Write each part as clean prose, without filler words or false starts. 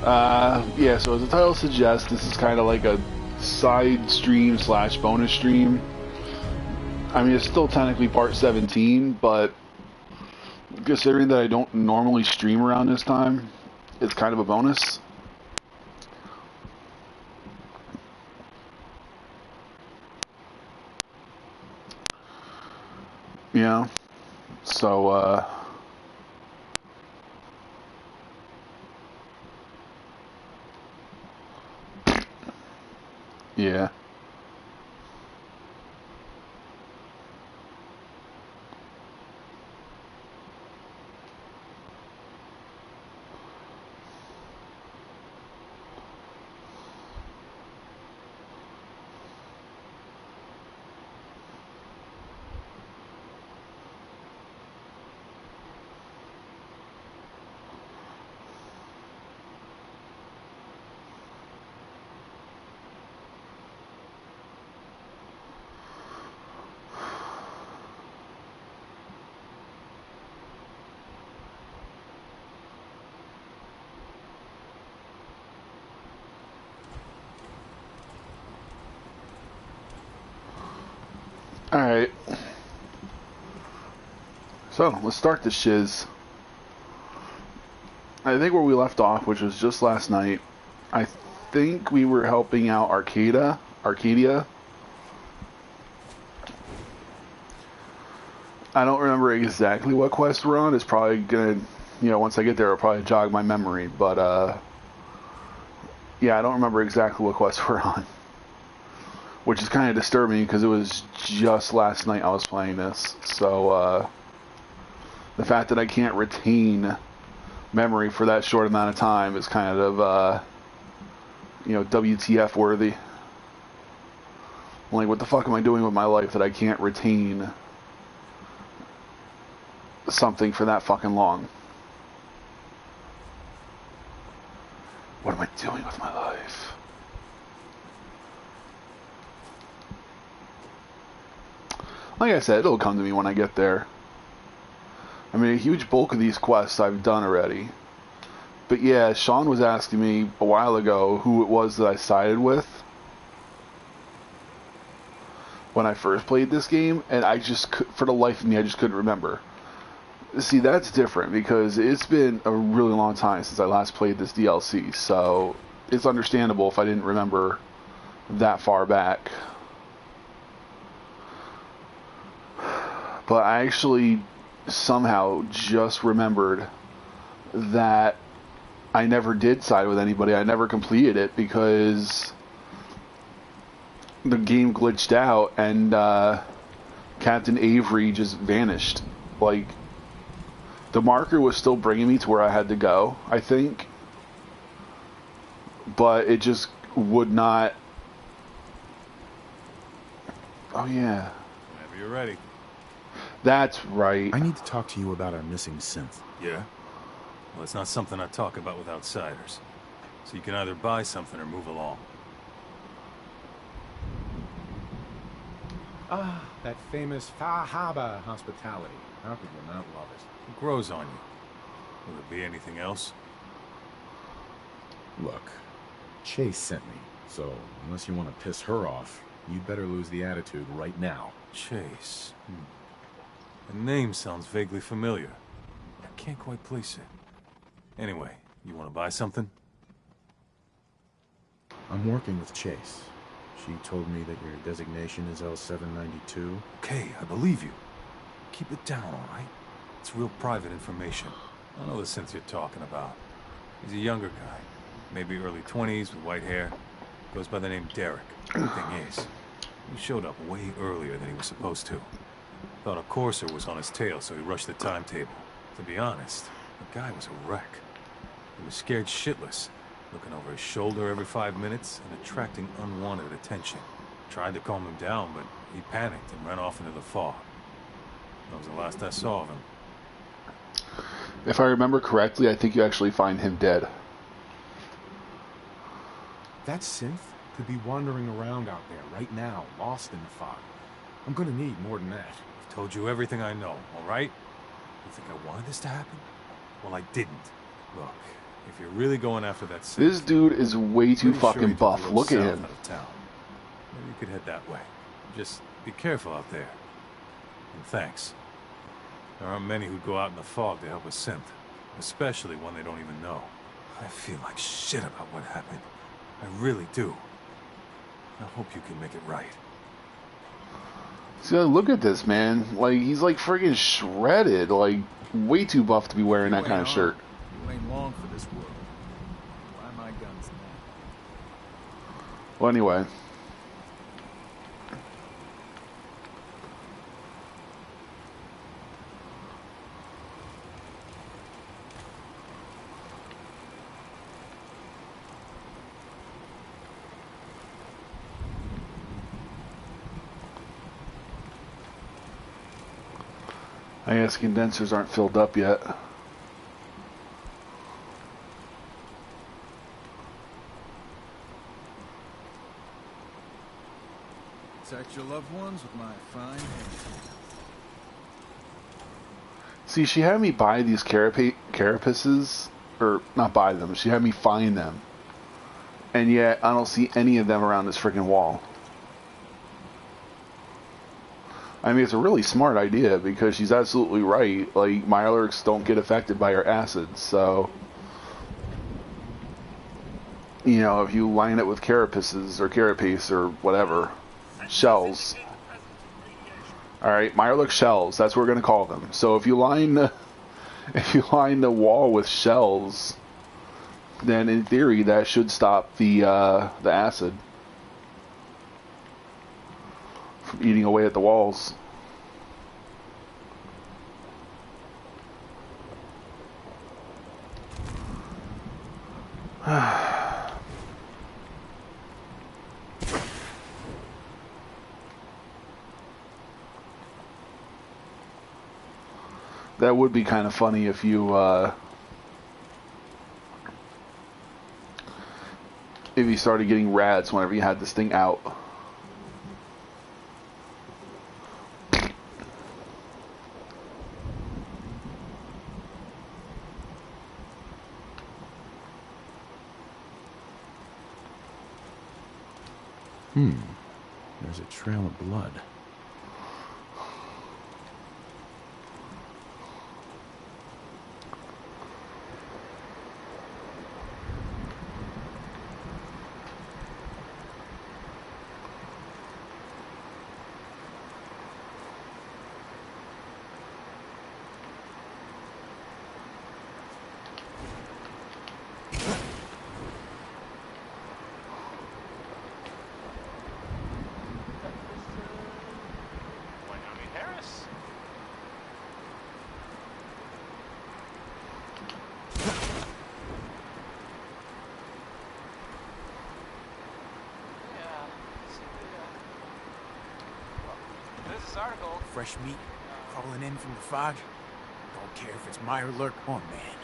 Yeah, so as the title suggests, this is kind of like a side stream slash bonus stream. I mean, it's still technically part 17, but considering that I don't normally stream around this time, it's kind of a bonus. Yeah. So, yeah. Alright. So, let's start the shiz. I think where we left off, which was just last night, I think we were helping out Arcadia. I don't remember exactly what quest we're on. It's probably gonna, once I get there, it'll probably jog my memory. But, yeah, I don't remember exactly what quest we're on. Which is kind of disturbing because it was just last night I was playing this. So, the fact that I can't retain memory for that short amount of time is kind of, WTF worthy. Like, what the fuck am I doing with my life that I can't retain something for that fucking long? What am I doing with my life? Like I said, it'll come to me when I get there. I mean, a huge bulk of these quests I've done already. But yeah, Sean was asking me a while ago who it was that I sided with when I first played this game, and I just, for the life of me, I just couldn't remember. See, that's different because it's been a really long time since I last played this DLC, so it's understandable if I didn't remember that far back. But I actually somehow just remembered that I never did side with anybody. I never completed it because the game glitched out and Captain Avery just vanished. Like, the marker was still bringing me to where I had to go, I think, but it just would not. Oh yeah, whenever you're ready. That's right. I need to talk to you about our missing synth. Yeah? Well, it's not something I talk about with outsiders. So you can either buy something or move along. Ah, that famous Fahaba hospitality. How could you not love it? It grows on you. Will it be anything else? Look, Chase sent me, so unless you want to piss her off, you'd better lose the attitude right now. Chase. The name sounds vaguely familiar. I can't quite place it. Anyway, you want to buy something? I'm working with Chase. She told me that your designation is L792. Okay, I believe you. Keep it down, all right? It's real private information. I know the synth you're talking about. He's a younger guy. Maybe early 20s with white hair. Goes by the name Derek. The thing is, he showed up way earlier than he was supposed to. Thought a courser was on his tail, so he rushed the timetable. To be honest, the guy was a wreck. He was scared shitless, looking over his shoulder every 5 minutes and attracting unwanted attention. Tried to calm him down, but he panicked and ran off into the fog. That was the last I saw of him. If I remember correctly, I think you actually find him dead. That synth could be wandering around out there right now, lost in the fog. I'm gonna need more than that. I've told you everything I know, all right? You think I wanted this to happen? Well, I didn't. Look, If you're really going after that synth, This dude is way too pretty sure fucking he took the buff. road Look at south him. out of town. Maybe you could head that way. Just be careful out there. And thanks. There aren't many who'd go out in the fog to help a synth, especially one they don't even know. I feel like shit about what happened. I really do. I hope you can make it right. See, look at this man. Like, he's like friggin' shredded. Like, way too buff to be wearing that kind of shirt. You ain't long for this world. Why my guns now? Well, anyway. I guess condensers aren't filled up yet. Protect your loved ones with my fine hand. See, she had me buy these carapaces, or not buy them, she had me find them. And yet, I don't see any of them around this freaking wall. I mean, it's a really smart idea, because she's absolutely right. Like, Mirelurks don't get affected by her acids, so... You know, if you line it with carapaces, or carapace, or whatever, shells... Alright, Mirelurk shells, that's what we're going to call them. So if you line the wall with shells, then in theory that should stop the acid from eating away at the walls. That would be kind of funny if you started getting rats whenever you had this thing out. There's a trail of blood. Fresh meat crawling in from the fog. Don't care if it's Mirelurk or man.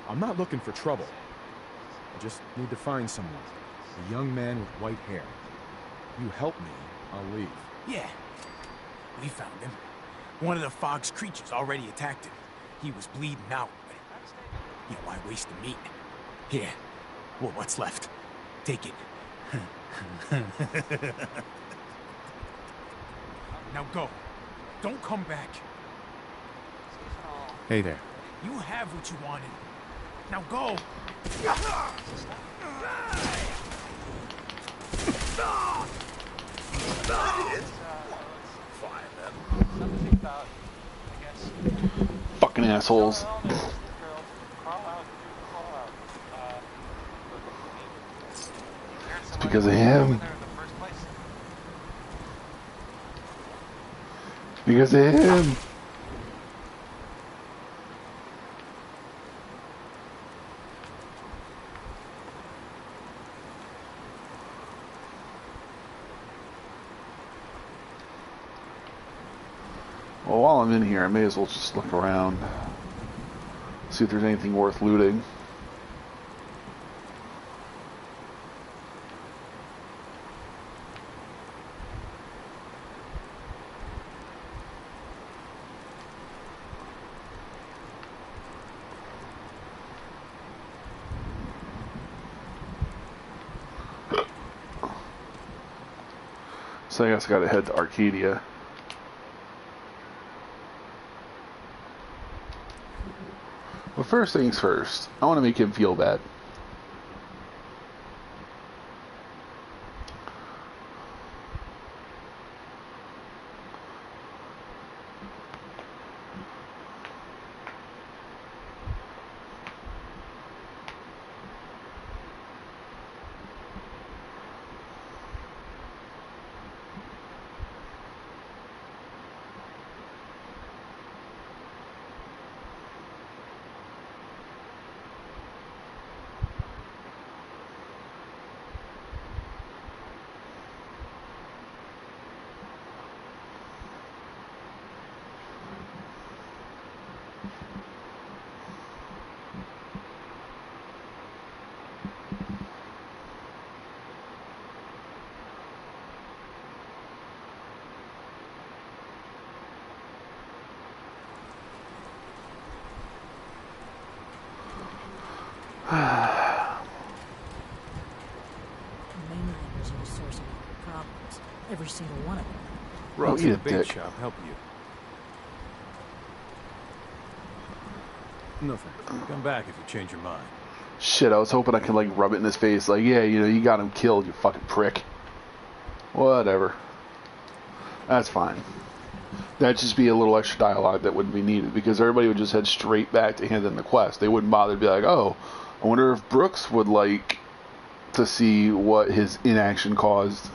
I'm not looking for trouble. I just need to find someone. A young man with white hair. You help me, I'll leave. Yeah, we found him. One of the fog's creatures already attacked him. He was bleeding out, but you know, why waste the meat? Here, well, what's left? Take it. Now go. Don't come back. Hey there. You have what you wanted. Now go. Fucking assholes. It's because of him. Because of him. Well, while I'm in here, I may as well just look around. See if there's anything worth looting. So I guess I gotta head to Arcadia. But first things first, I want to make him feel bad. Many members are the source of all the problems. Every single one of them. Bro, What's eat in a the bait dick. shop help you? No thanks. Come back if you change your mind. Shit, I was hoping I could like rub it in his face, like, yeah, you know, you got him killed, you fucking prick. Whatever. That's fine. That'd just be a little extra dialogue that wouldn't be needed, because everybody would just head straight back to hand in the quest. They wouldn't bother to be like, oh, I wonder if Brooks would like to see what his inaction caused.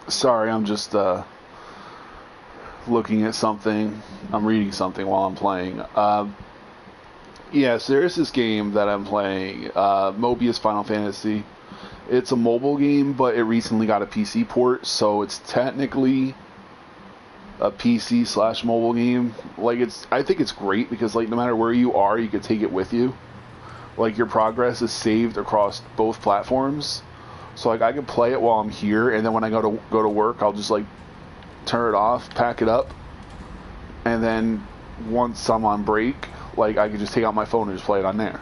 Sorry, I'm just looking at something. I'm reading something while I'm playing. Yes, there is this game that I'm playing, Mobius Final Fantasy. It's a mobile game, but it recently got a PC port, so it's technically a PC / mobile game. Like, I think it's great because, like, no matter where you are, you can take it with you. Like, your progress is saved across both platforms. So, like, I can play it while I'm here, and then when I go to work, I'll just, like, turn it off, pack it up, and then once I'm on break, like, I can just take out my phone and just play it on there.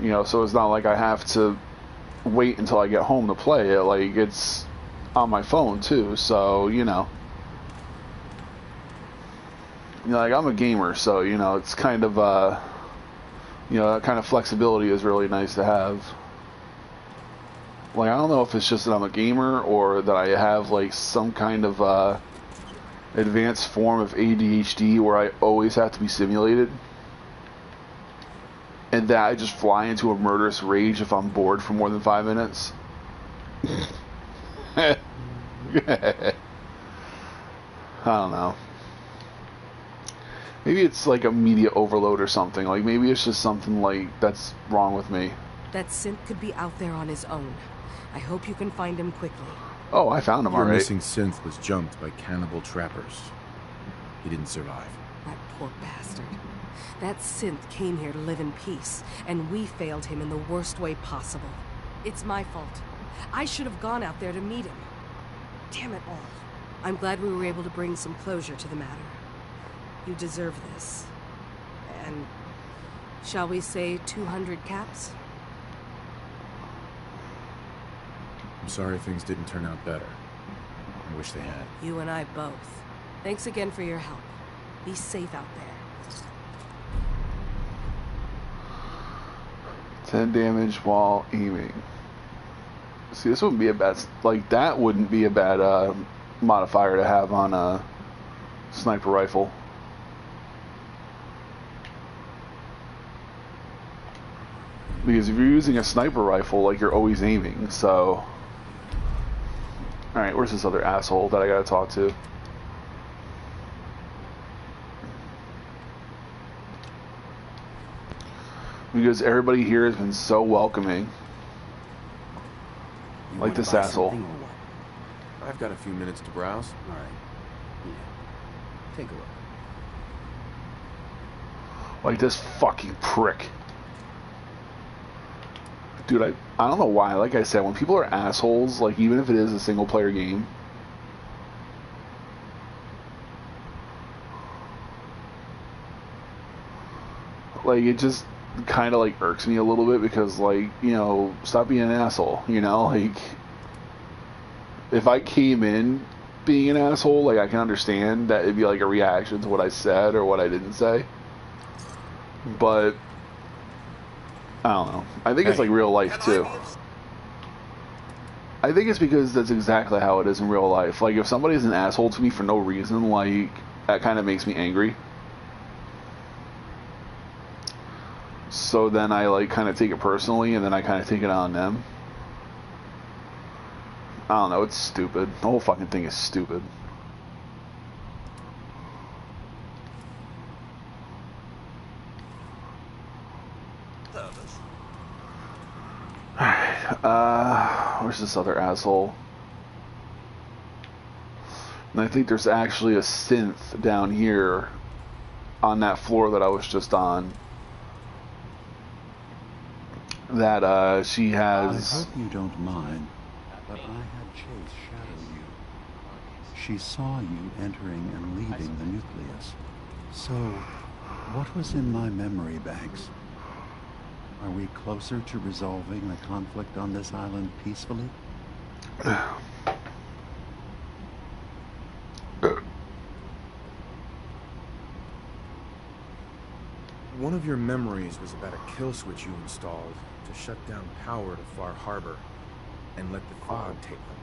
You know, so it's not like I have to wait until I get home to play it. Like, it's on my phone, too, so, you know. You know, like, I'm a gamer, so, you know, it's kind of, you know, that kind of flexibility is really nice to have. Like, I don't know if it's just that I'm a gamer or that I have, like, some kind of advanced form of ADHD where I always have to be simulated. And that I just fly into a murderous rage if I'm bored for more than 5 minutes. I don't know. Maybe it's like a media overload or something. Like, maybe it's just something, like, that's wrong with me. That synth could be out there on his own. I hope you can find him quickly. Oh, I found him Your already. missing synth was jumped by cannibal trappers. He didn't survive. That poor bastard. That synth came here to live in peace, and we failed him in the worst way possible. It's my fault. I should have gone out there to meet him. Damn it all. I'm glad we were able to bring some closure to the matter. You deserve this. And shall we say 200 caps? I'm sorry things didn't turn out better. I wish they had. You and I both. Thanks again for your help. Be safe out there. 10 damage while aiming. See, this wouldn't be a bad... Like, that wouldn't be a bad modifier to have on a sniper rifle. Because if you're using a sniper rifle, like, you're always aiming, so... Alright, where's this other asshole that I gotta talk to? because everybody here has been so welcoming. You Like wanna this buy asshole. something or what? I've got a few minutes to browse. All right. Yeah. Take a look. Like this fucking prick. Dude, I don't know why. Like I said, when people are assholes, like even if it is a single player game, like it just kind of like irks me a little bit because like, you know, stop being an asshole, you know? Like if I came in being an asshole, like I can understand that it'd be like a reaction to what I said or what I didn't say. But I don't know. I think it's like real life too. I think it's because that's exactly how it is in real life. Like if somebody's an asshole to me for no reason, like that kind of makes me angry. So then I like kind of take it personally, and then I kind of take it on them. I don't know. It's stupid. The whole fucking thing is stupid. Where's this other asshole? And I think there's actually a synth down here on that floor that I was just on. That she has. I hope you don't mind, but I had Chase shadow you. She saw you entering and leaving the nucleus. So, what was in my memory banks? Are we closer to resolving the conflict on this island peacefully? One of your memories was about a kill switch you installed to shut down power to Far Harbor and let the fog take them.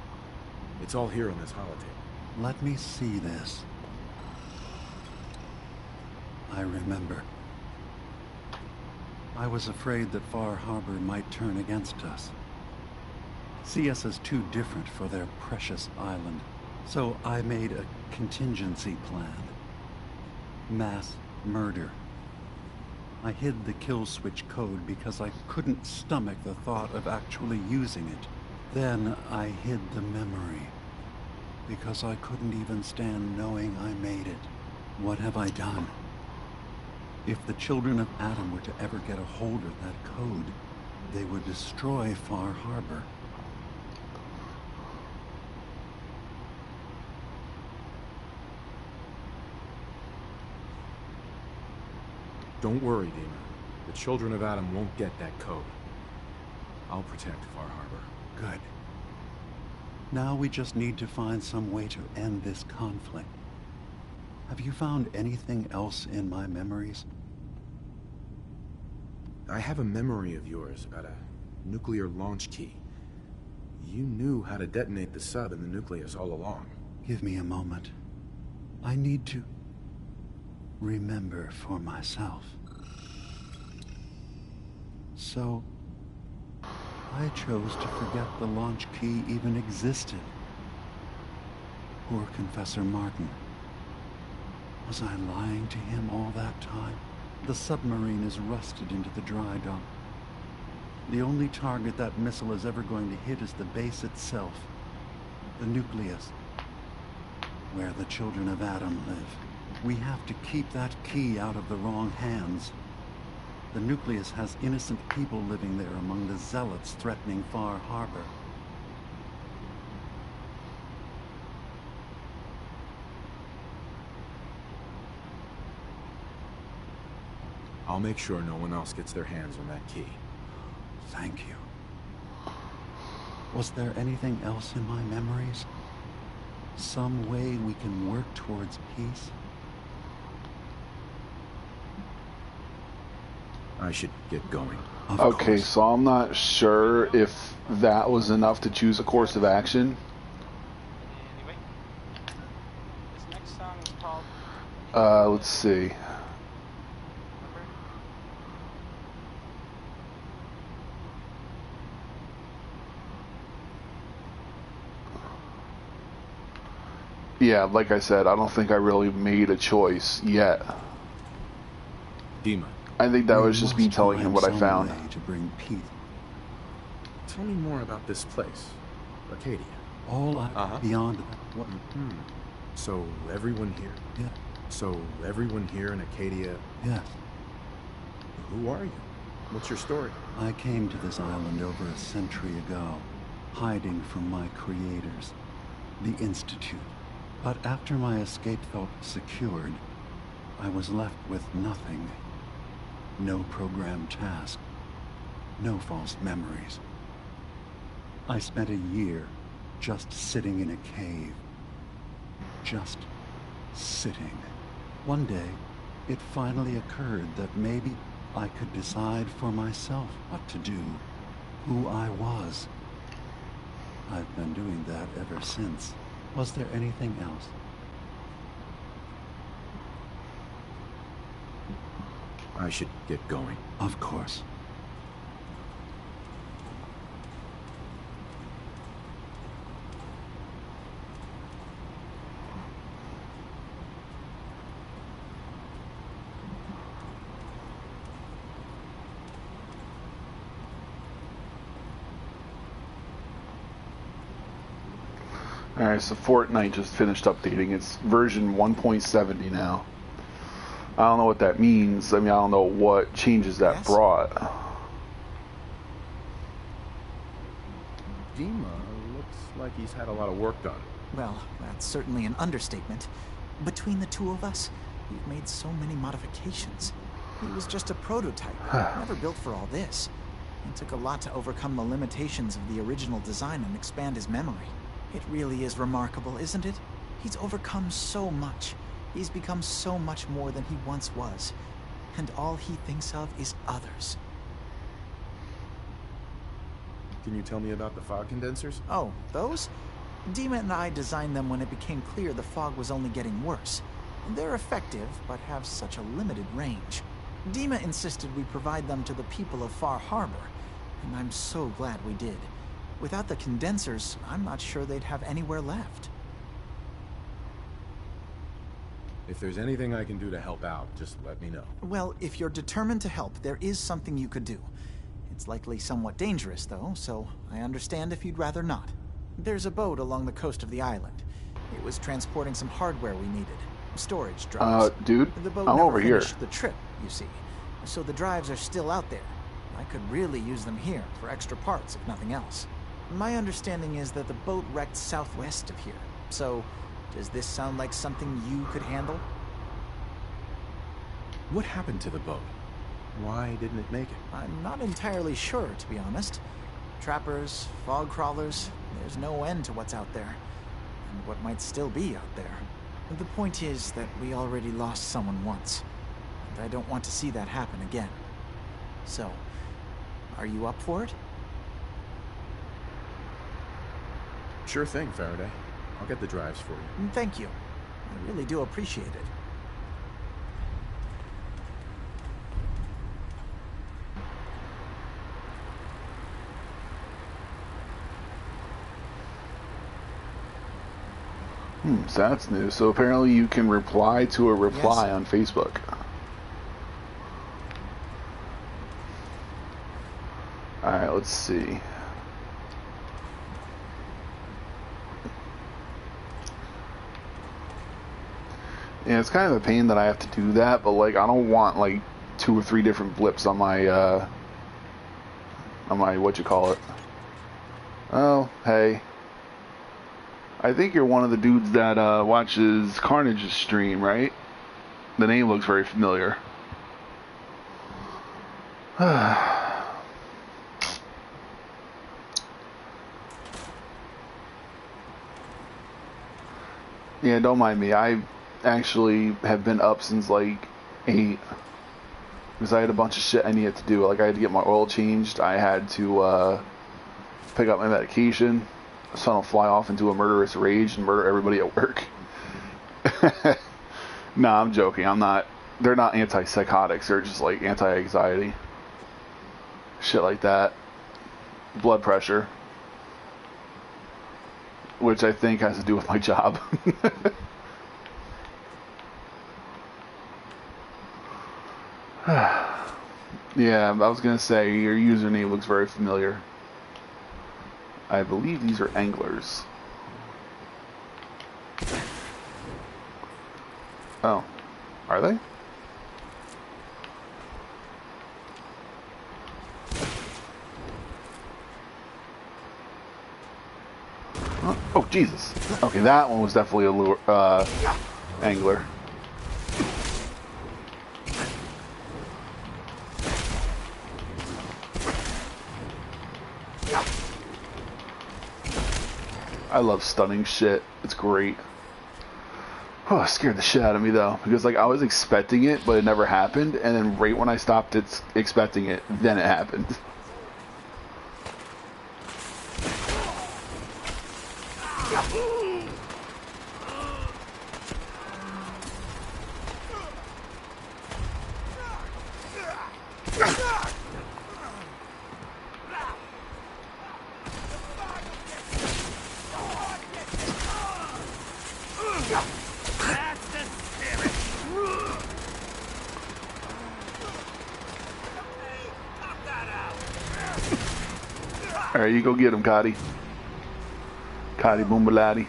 It's all here on this holotape. Let me see this. I remember. I was afraid that Far Harbor might turn against us. See us as too different for their precious island. So I made a contingency plan. Mass murder. I hid the kill switch code because I couldn't stomach the thought of actually using it. Then I hid the memory because I couldn't even stand knowing I made it. What have I done? If the children of Adam were to ever get a hold of that code, they would destroy Far Harbor. Don't worry, Demon. The children of Adam won't get that code. I'll protect Far Harbor. Good. Now we just need to find some way to end this conflict. Have you found anything else in my memories? I have a memory of yours about a nuclear launch key. You knew how to detonate the sub in the nucleus all along. Give me a moment. I need to remember for myself. So, I chose to forget the launch key even existed. Poor Confessor Martin. Was I lying to him all that time? The submarine is rusted into the dry dock. The only target that missile is ever going to hit is the base itself. The nucleus. Where the children of Adam live. We have to keep that key out of the wrong hands. The nucleus has innocent people living there among the zealots threatening Far Harbor. I'll make sure no one else gets their hands on that key. Thank you. Was there anything else in my memories? Some way we can work towards peace? I should get going. Okay, so I'm not sure if that was enough to choose a course of action. Anyway, this next song is called... Let's see. Yeah, like I said, I don't think I really made a choice yet. Dima, I think that We was just me must telling him find what I some found. way to bring peace. Tell me more about this place, Arcadia. All beyond that. What? So everyone here? Yeah. So everyone here in Acadia? Yes. Who are you? What's your story? I came to this island over a century ago, hiding from my creators, the Institute. But after my escape felt secured, I was left with nothing. No programmed task. No false memories. I spent a year just sitting in a cave. Just sitting. One day, it finally occurred that maybe I could decide for myself what to do, who I was. I've been doing that ever since. Was there anything else? I should get going. Of course. Alright, so Fortnite just finished updating. It's version 1.70 now. I don't know what that means. I mean, I don't know what changes that brought. Dima looks like he's had a lot of work done. Well, that's certainly an understatement. Between the two of us, we've made so many modifications. He was just a prototype, never built for all this. It took a lot to overcome the limitations of the original design and expand his memory. It really is remarkable, isn't it? He's overcome so much. He's become so much more than he once was. And all he thinks of is others. Can you tell me about the fog condensers? Oh, those? Dima and I designed them when it became clear the fog was only getting worse. They're effective, but have such a limited range. Dima insisted we provide them to the people of Far Harbor, and I'm so glad we did. Without the condensers, I'm not sure they'd have anywhere left. If there's anything I can do to help out, just let me know. Well, if you're determined to help, there is something you could do. It's likely somewhat dangerous, though, so I understand if you'd rather not. There's a boat along the coast of the island. It was transporting some hardware we needed. Storage drives. Dude, the boat I'm never over here. finished the trip, you see. So the drives are still out there. I could really use them here for extra parts, if nothing else. My understanding is that the boat wrecked southwest of here. So, does this sound like something you could handle? What happened to the boat? Why didn't it make it? I'm not entirely sure, to be honest. Trappers, fog crawlers, there's no end to what's out there. And what might still be out there. The point is that we already lost someone once. And I don't want to see that happen again. So, are you up for it? Sure thing, Faraday. I'll get the drives for you. Thank you. I really do appreciate it. So that's new. So apparently you can reply to a reply on Facebook. Alright, let's see. Yeah, it's kind of a pain that I have to do that, but like I don't want like 2 or 3 different blips on my what you call it. Oh, hey. I think you're one of the dudes that watches Carnage's stream, right? The name looks very familiar. Yeah, don't mind me. I actually have been up since like 8 because I had a bunch of shit I needed to do. Like I had to get my oil changed. I had to pick up my medication. So I don't fly off into a murderous rage and murder everybody at work. Nah, I'm joking. I'm not. They're not antipsychotics. They're just like anti-anxiety. Shit like that. Blood pressure. Which I think has to do with my job. Yeah, I was gonna say your username looks very familiar. I believe these are anglers. Oh, are they? Oh, Jesus. Okay, that one was definitely a lure, angler. I love stunning shit. It's great. Oh, it scared the shit out of me though, because like I was expecting it, but it never happened, and then right when I stopped expecting it, then it happened. Alright, you go get him, Cotty. Cotty Boombalati.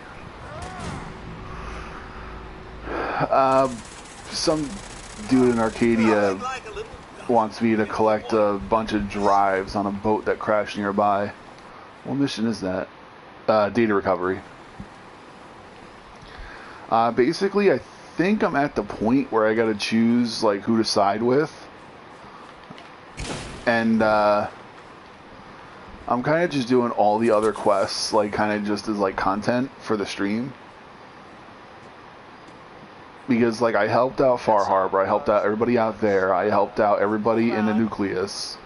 Some dude in Arcadia wants me to collect a bunch of drives on a boat that crashed nearby. What mission is that? Data recovery. Basically, I think I'm at the point where I gotta choose like who to side with. And I'm kind of just doing all the other quests, like kind of just as like content for the stream. Because like I helped out Far Harbor, I helped out everybody out there, I helped out everybody in the nucleus.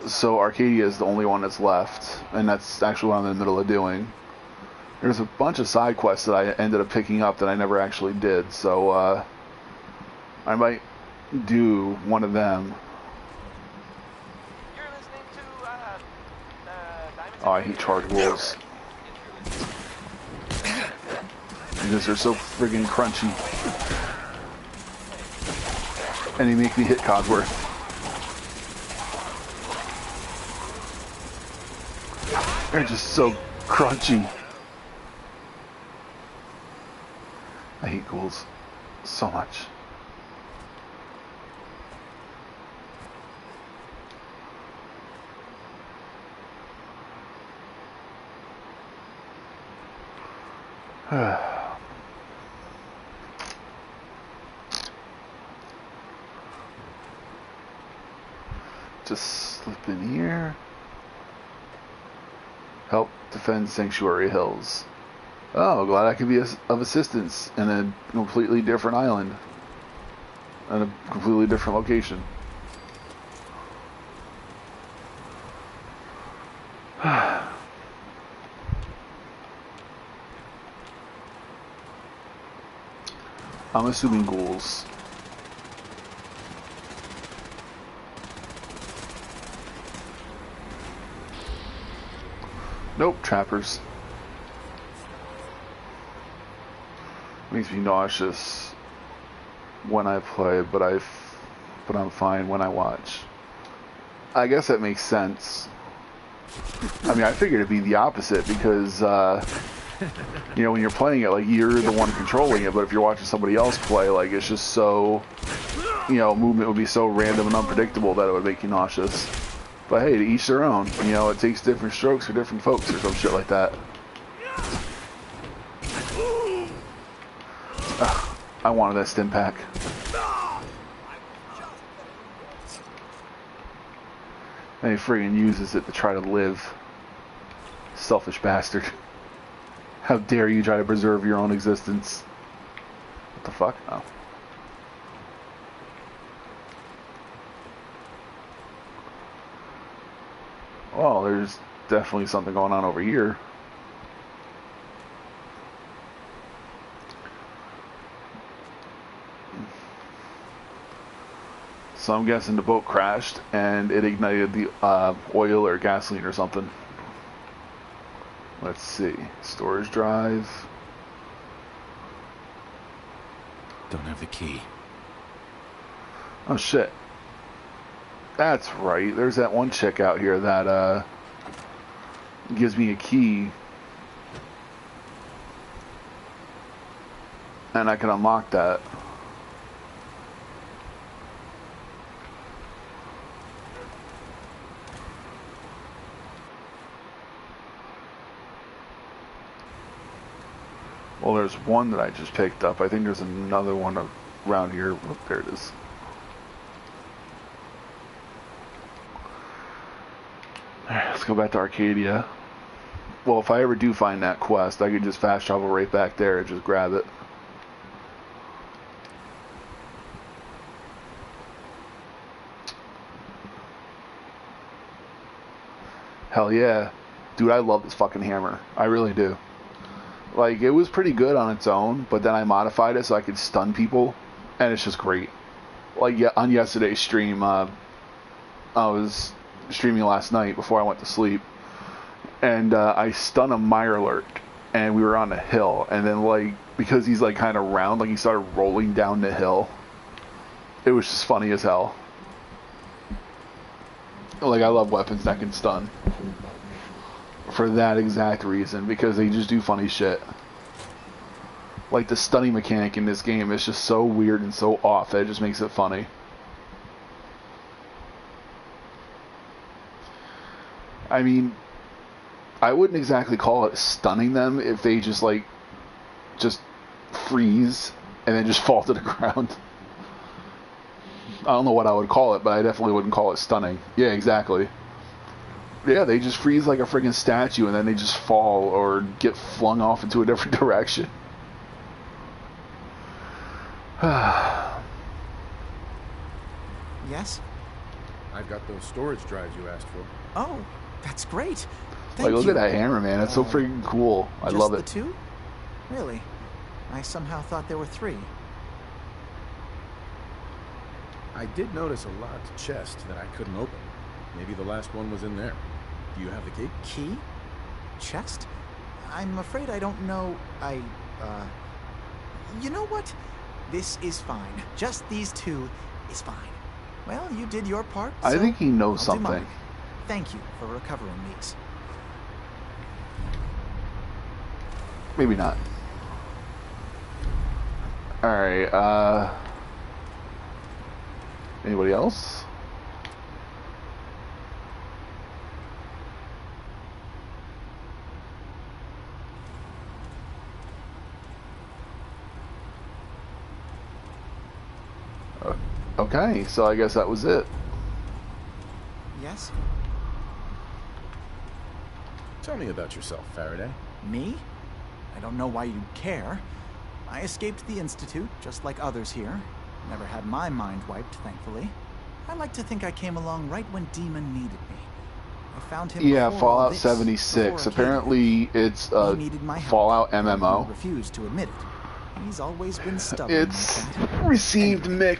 So Arcadia is the only one that's left, and that's actually what I'm in the middle of doing. There's a bunch of side quests that I ended up picking up that I never actually did, so I might do one of them. Oh, I hate charge wolves. Because they're so friggin' crunchy. And they make me hit Codsworth. They're just so crunchy. I hate ghouls so much. Just slip in here. Help defend Sanctuary Hills. Oh, glad I can be of assistance in a completely different island. In a completely different location. I'm assuming ghouls. Nope, trappers. Makes me nauseous when I play, but I'm fine when I watch. I guess that makes sense. I mean, I figured it'd be the opposite because, you know, when you're playing it, like, you're the one controlling it, but if you're watching somebody else play, like, it's just so, you know, movement would be so random and unpredictable that it would make you nauseous. But hey, to each their own. You know, it takes different strokes for different folks or some shit like that. Ugh, I wanted that stim pack. And he friggin' uses it to try to live. Selfish bastard. How dare you try to preserve your own existence? What the fuck? Oh. Well, there's definitely something going on over here. So I'm guessing the boat crashed and it ignited the oil or gasoline or something. Let's see. Storage drive. Don't have the key. Oh shit. That's right. There's that one chick out here that gives me a key. And I can unlock that. Well, there's one that I just picked up. I think there's another one around here. Oh, there it is. Alright, let's go back to Arcadia. Well, if I ever do find that quest, I could just fast travel right back there and just grab it. Hell yeah. Dude, I love this fucking hammer. I really do. Like, it was pretty good on its own, but then I modified it so I could stun people, and it's just great. Like, yeah, on yesterday's stream, I was streaming last night before I went to sleep, and I stun a Mirelurk, and we were on a hill, and then, like, because he's, like, kind of round, like, he started rolling down the hill. It was just funny as hell. Like, I love weapons that can stun. For that exact reason, because they just do funny shit. Like, the stunning mechanic in this game is just so weird and so off that it just makes it funny. I mean, I wouldn't exactly call it stunning them if they just, like, just freeze and then just fall to the ground. I don't know what I would call it, but I definitely wouldn't call it stunning. Yeah, exactly. Yeah, they just freeze like a friggin' statue and then they just fall or get flung off into a different direction. Yes? I've got those storage drives you asked for. Oh, that's great. Thank Like, look you. at that hammer, man. That's so freaking cool. I love it. Just the two? Really? I somehow thought there were three. I did notice a locked chest that I couldn't open. Maybe the last one was in there. Do you have the key? Key? Chest? I'm afraid I don't know. You know what? This is fine. Just these two is fine. Well, you did your part. I so think he knows I'll do something. mine. Thank you for recovering these. Maybe not. Alright, anybody else? Okay, so I guess that was it. Yes? Tell me about yourself, Faraday. Me? I don't know why you'd care. I escaped the Institute, just like others here. Never had my mind wiped, thankfully. I like to think I came along right when Demon needed me. I found him. Yeah, before Fallout all this, 76. before Apparently, it's a he needed my help. Fallout He MMO. refused to admit it. He's always been stubborn. It's like that. received Anyway,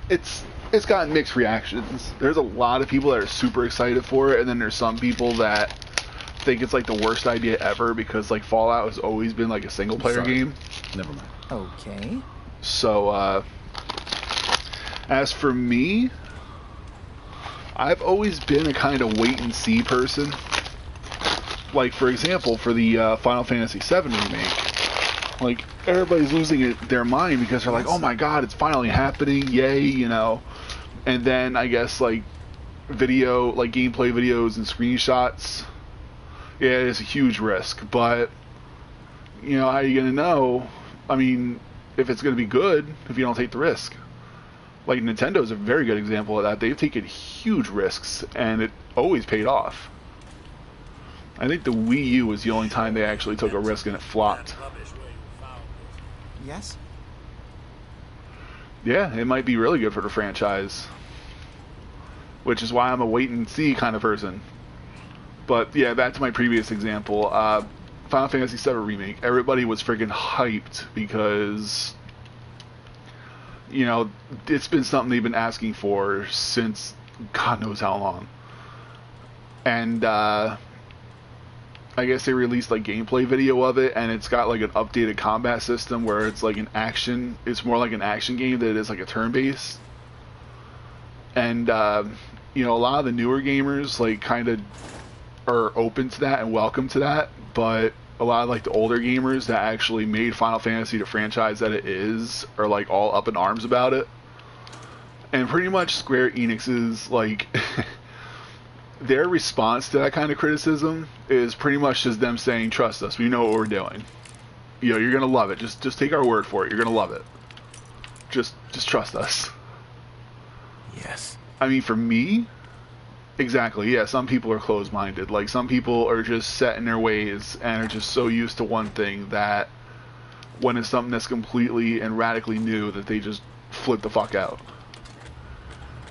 mixed. It's gotten mixed reactions. There's a lot of people that are super excited for it, and then there's some people that think it's like the worst idea ever because like Fallout has always been like a single player game. Never mind. Okay. So as for me, I've always been a kind of wait and see person. Like for example, for the Final Fantasy VII remake, like everybody's losing their mind because they're like, oh my god, it's finally happening, yay, you know. And then I guess like gameplay videos and screenshots, yeah, it's a huge risk, but you know, how are you gonna know? I mean, if it's gonna be good if you don't take the risk. Like Nintendo's a very good example of that. They've taken huge risks and it always paid off. I think the Wii U was the only time they actually took a risk and it flopped. Yes? Yeah, it might be really good for the franchise. Which is why I'm a wait and see kind of person. But yeah, back to my previous example. Final Fantasy VII Remake. Everybody was freaking hyped because, you know, it's been something they've been asking for since God knows how long. And I guess they released like gameplay video of it, and it's got like an updated combat system where it's like it's more like an action game than it is like a turn-based. And you know, a lot of the newer gamers like kind of are open to that and welcome to that, but a lot of like the older gamers that actually made Final Fantasy the franchise that it is are like all up in arms about it. And pretty much Square Enix's like their response to that kind of criticism is pretty much just them saying, trust us, we know what we're doing. You know, you're gonna love it. Just take our word for it. You're gonna love it. Just trust us. Yes. I mean, for me, exactly, yeah, some people are closed-minded. Like, some people are just set in their ways and are just so used to one thing that when it's something that's completely and radically new that they just flip the fuck out.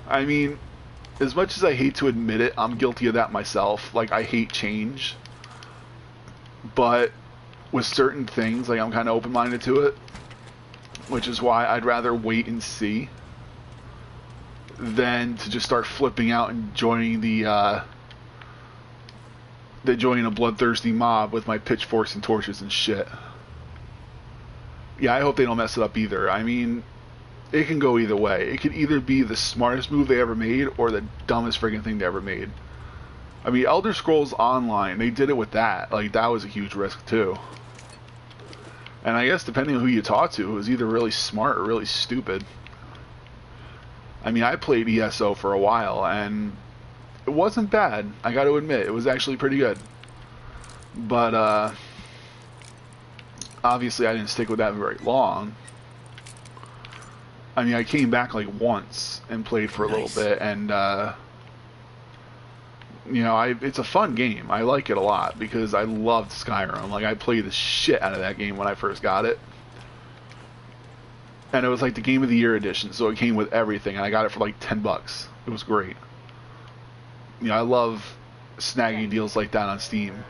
I mean, as much as I hate to admit it, I'm guilty of that myself. Like, I hate change. But with certain things, like, I'm kind of open-minded to it. Which is why I'd rather wait and see than to just start flipping out and joining joining a bloodthirsty mob with my pitchforks and torches and shit. Yeah, I hope they don't mess it up either. I mean, it can go either way. It could either be the smartest move they ever made or the dumbest friggin' thing they ever made. I mean, Elder Scrolls Online, they did it with that. Like, that was a huge risk too. And I guess depending on who you talk to, it was either really smart or really stupid. I mean, I played ESO for a while, and it wasn't bad. I got to admit, it was actually pretty good. But, obviously I didn't stick with that very long. I mean, I came back like once and played for a little bit, and, you know, it's a fun game. I like it a lot, because I loved Skyrim. Like, I played the shit out of that game when I first got it. And it was like the Game of the Year edition, so it came with everything, and I got it for like $10. It was great. You know, I love snagging deals like that on Steam.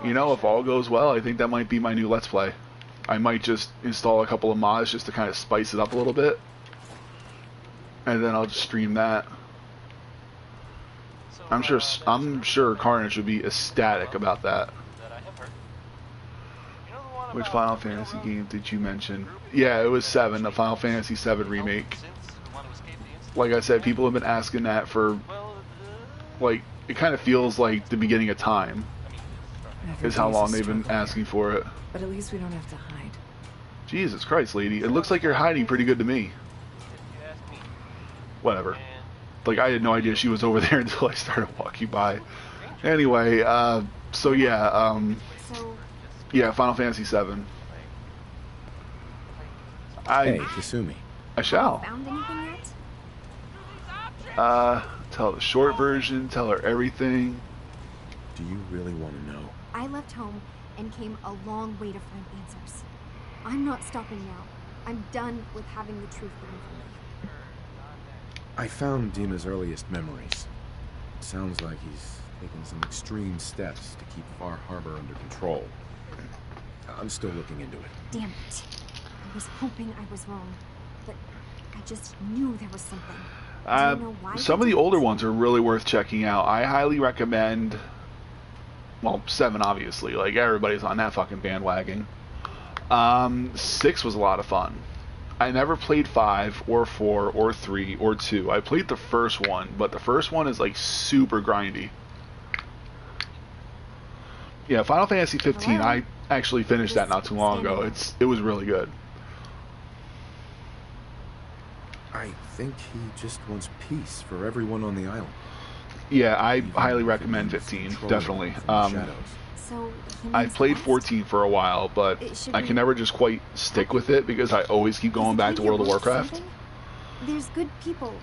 You know, if all goes well, I think that might be my new Let's Play. I might just install a couple of mods just to kind of spice it up a little bit. And then I'll just stream that. I'm sure Carnage would be ecstatic about that. Which Final Fantasy game did you mention? Yeah, it was 7, the Final Fantasy 7 remake. Like I said, people have been asking that for, like, it kind of feels like the beginning of time is how long they've been asking for it. But at least we don't have to hide. Jesus Christ, lady. It looks like you're hiding pretty good to me. Whatever. Like, I had no idea she was over there until I started walking by. Anyway, so yeah, yeah, Final Fantasy 7. Hey, Kasumi. I shall. Found anything yet? Tell her the short version, tell her everything. Do you really want to know? I left home and came a long way to find answers. I'm not stopping now. I'm done with having the truth given from me. I found Dima's earliest memories. Sounds like he's taken some extreme steps to keep Far Harbor under control. I'm still looking into it. Damn it. I was hoping I was wrong, but I just knew there was something. Do you know why some of the older ones are really worth checking out. I highly recommend, well, 7 obviously, like everybody's on that fucking bandwagon. 6 was a lot of fun. I never played 5 or 4 or 3 or 2. I played the first one, but the first one is like super grindy. Yeah, Final Fantasy 15, I actually finished that not too long ago. It was really good. I think he just wants peace for everyone on the island. Yeah, I highly recommend 15, definitely. I played 14 for a while, but I can never just quite stick with it because I always keep going back to World of Warcraft. There's good people.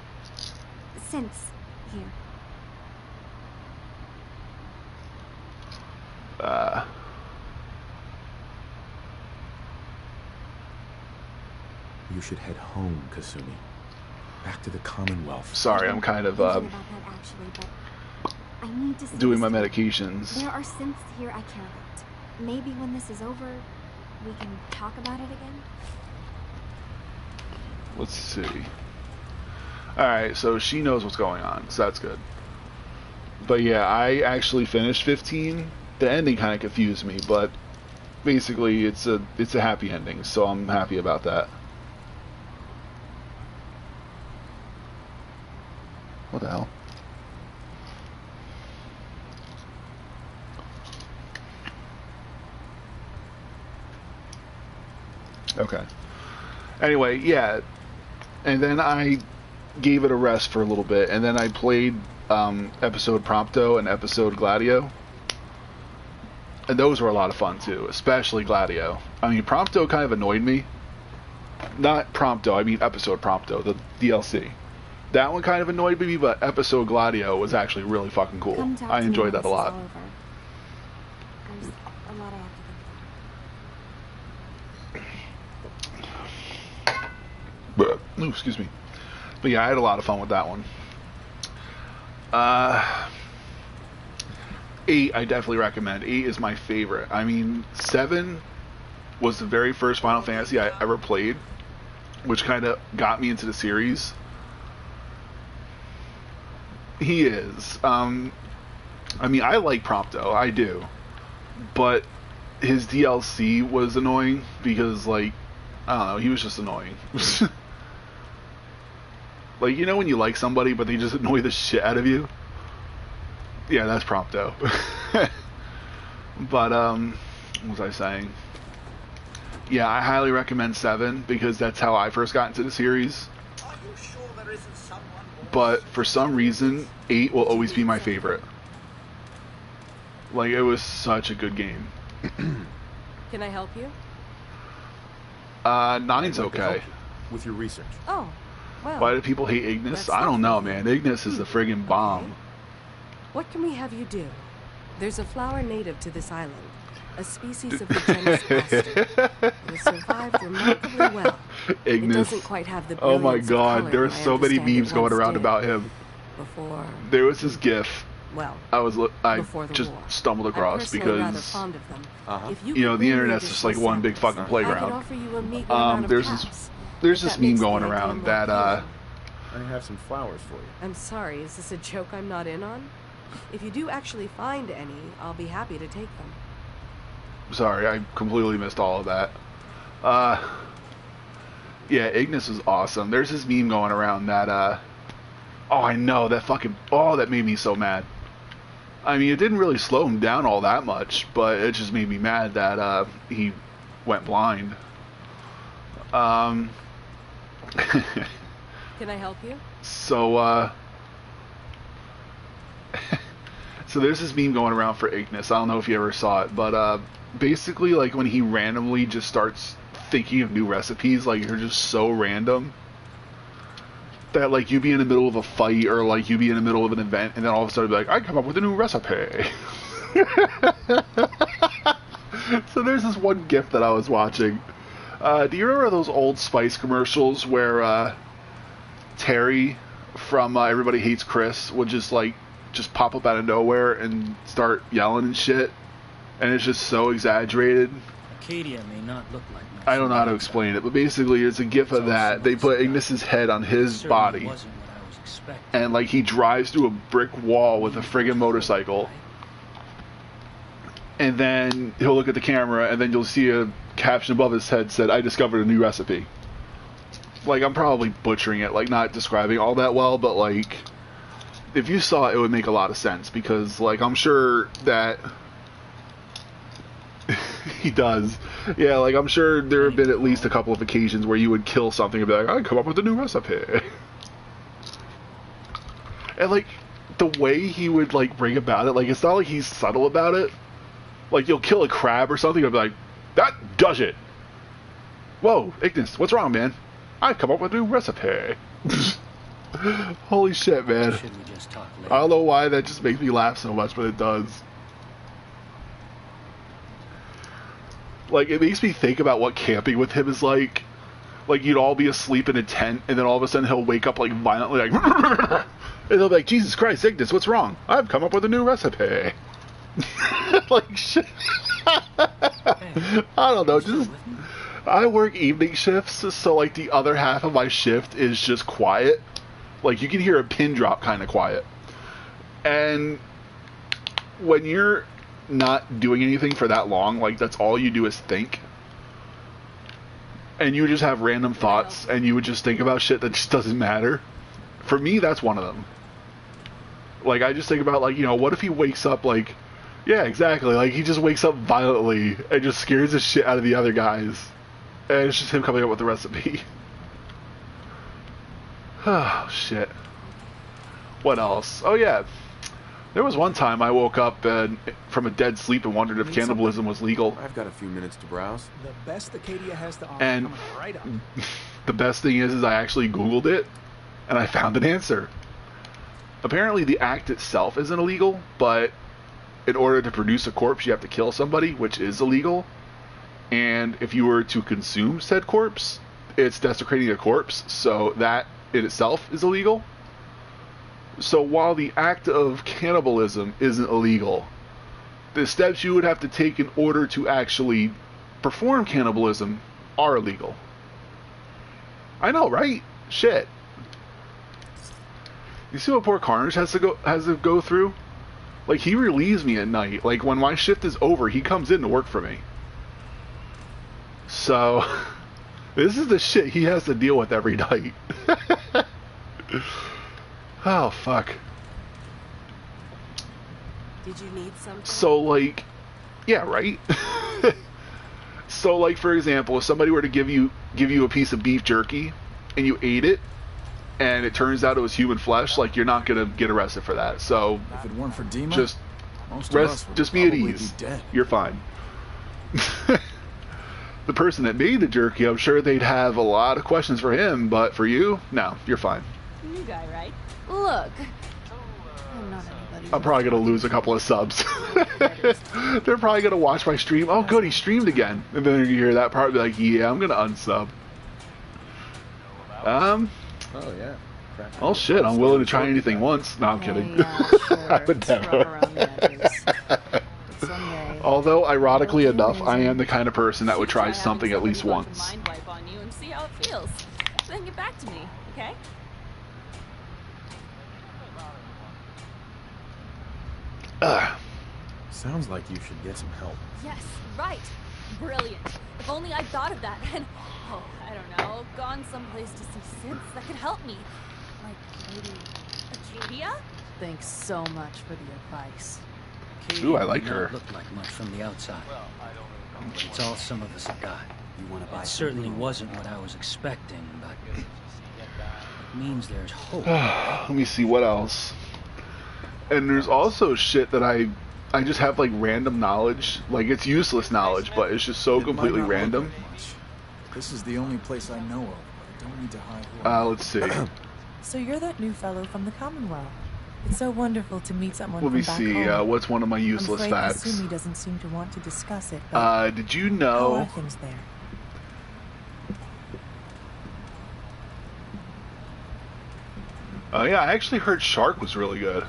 Since here. You should head home, Kasumi. Back to the Commonwealth. Sorry, I'm kind of doing my medications. There are synths here I care about. Maybe when this is over, we can talk about it again. Let's see. Alright, so she knows what's going on, so that's good. But yeah, I actually finished 15. The ending kind of confused me, but basically it's a happy ending, so I'm happy about that. What the hell? Okay. Anyway, yeah. And then I gave it a rest for a little bit, and then I played episode Prompto and episode Gladio. And those were a lot of fun too, especially Gladio. I mean, Prompto kind of annoyed me. Not Prompto, I mean episode Prompto, the DLC. That one kind of annoyed me, but episode Gladio was actually really fucking cool. I enjoyed that a lot. There's a lot I have to think Ooh, excuse me. But yeah, I had a lot of fun with that one. 8, I definitely recommend. 8 is my favorite. I mean, 7 was the very first Final Fantasy I ever played, which kind of got me into the series. He is. I mean, I like Prompto, I do. But his DLC was annoying because, like, I don't know, he was just annoying. Like, you know when you like somebody, but they just annoy the shit out of you? Yeah, that's Prompto. But, what was I saying? Yeah, I highly recommend 7, because that's how I first got into the series. Are you sure there isn't someone more? But, for some reason, 8 will always be my favorite. Like, it was such a good game. Can I help you? 9's okay. With your research. Oh, well. Why do people hate Ignis? I don't know, man. Ignis is a friggin' bomb. Okay. What can we have you do? There's a flower native to this island, a species of the genus Aster. It has survived remarkably well. Ignis. It doesn't quite have the Oh my brilliance of god, color there are I so many understand it memes going once around did. about him. Before. There was this GIF. Well, I before the just war. stumbled across I'm personally rather because fond of them. If you know, could the bring me internet's just like one big fucking I could playground. offer you a meager amount of There's caps. this That meme makes going the idea around more that I have some flowers for you. I'm sorry, is this a joke I'm not in on? If you do actually find any, I'll be happy to take them. Sorry, I completely missed all of that. Yeah, Ignis was awesome. There's this meme going around that oh, I know, that fucking, oh, that made me so mad. I mean, it didn't really slow him down all that much, but it just made me mad that he went blind. Can I help you? So, so there's this meme going around for Ignis. I don't know if you ever saw it, but basically, like, when he randomly just starts thinking of new recipes, like, they're just so random that, like, you be in the middle of a fight or, like, you be in the middle of an event and then all of a sudden be like, I come up with a new recipe. So there's this one GIF that I was watching. Do you remember those Old Spice commercials where Terry from Everybody Hates Chris would just pop up out of nowhere and start yelling and shit? And it's just so exaggerated. Acadia may not look like much. I don't know how to explain it, but basically it's a GIF of that. They put Ignis's head on his body, and like he drives through a brick wall with a friggin' motorcycle, and then he'll look at the camera, and then you'll see a caption above his head said, "I discovered a new recipe." Like, I'm probably butchering it, like not describing all that well, but like if you saw it, it would make a lot of sense, because like I'm sure that he does. Yeah, like, I'm sure there have been at least a couple of occasions where you would kill something and be like, I come up with a new recipe. And, like, the way he would, like, bring about it, like, it's not like he's subtle about it. Like, you'll kill a crab or something and be like, that does it. Whoa, Ignis, what's wrong, man? I've come up with a new recipe. Holy shit, man. I don't know why that just makes me laugh so much, but it does. Like, it makes me think about what camping with him is like. Like, you'd all be asleep in a tent, and then all of a sudden he'll wake up, like, violently, like, and they'll be like, Jesus Christ, Ignis, what's wrong? I've come up with a new recipe. Like, shit. I don't know, just, I work evening shifts, so, like, the other half of my shift is just quiet. Like, you can hear a pin drop kind of quiet. And when you're not doing anything for that long, like, that's all you do is think, and you just have random thoughts and you would just think about shit that just doesn't matter. For me, that's one of them. Like, I just think about, like, you know, what if he wakes up, like, yeah, exactly, like, he just wakes up violently and just scares the shit out of the other guys. And it's just him coming up with the recipe. Oh, shit. What else? Oh, yeah. There was one time I woke up from a dead sleep and wondered if cannibalism was legal. I've got a few minutes to browse. The best Acadia has to offer And coming right up. the best thing is I actually Googled it, and I found an answer. Apparently the act itself isn't illegal, but in order to produce a corpse, you have to kill somebody, which is illegal. And if you were to consume said corpse, it's desecrating a corpse, so that in itself is illegal. So while the act of cannibalism isn't illegal, the steps you would have to take in order to actually perform cannibalism are illegal. I know, right? Shit. You see what poor Carnage has to go through? Like, he relieves me at night. Like, when my shift is over, he comes in to work for me. So, this is the shit he has to deal with every night. Oh, fuck. Did you need something? So, like, yeah, right? So, like, for example, if somebody were to give you a piece of beef jerky and you ate it, and it turns out it was human flesh, like, you're not gonna get arrested for that. So, If it weren't for Dima, just most of us would just be at probably ease. be dead. You're fine. The person that made the jerky, I'm sure they'd have a lot of questions for him, but for you, no, you're fine. New guy, right? Look, I'm not anybody. I'm probably gonna lose a couple of subs. They're probably gonna watch my stream. Oh, good, he streamed again. And then you hear that part, be like, yeah, I'm gonna unsub. Oh yeah. Oh shit, I'm willing to try anything once. No, I'm kidding. Sure. I would never. Although, ironically enough, I am the kind of person that would try something at least once. Mind wipe on you and see how it feels. Then get back to me, okay? Sounds like you should get some help. Yes, right. Brilliant. If only I'd thought of that and, oh, I don't know, gone someplace to see synths that could help me. Like maybe Acadia? Thanks so much for the advice. Ooh, I like May her. not look like much from the outside, but it's all some of us have got. It certainly wasn't what I was expecting, but it means there's hope. Let me see what else. And there's also shit that I just have, like, random knowledge. Like, it's useless knowledge, but it's just so completely random. This is the only place I know of. I don't need to hide. Let's see. So you're that new fellow from the Commonwealth. It's so wonderful to meet someone Let from me back see, home. what's one of my useless I'm afraid facts? Kasumi doesn't seem to want to discuss it, but Did you how know... are things there? Oh yeah, I actually heard Shark was really good.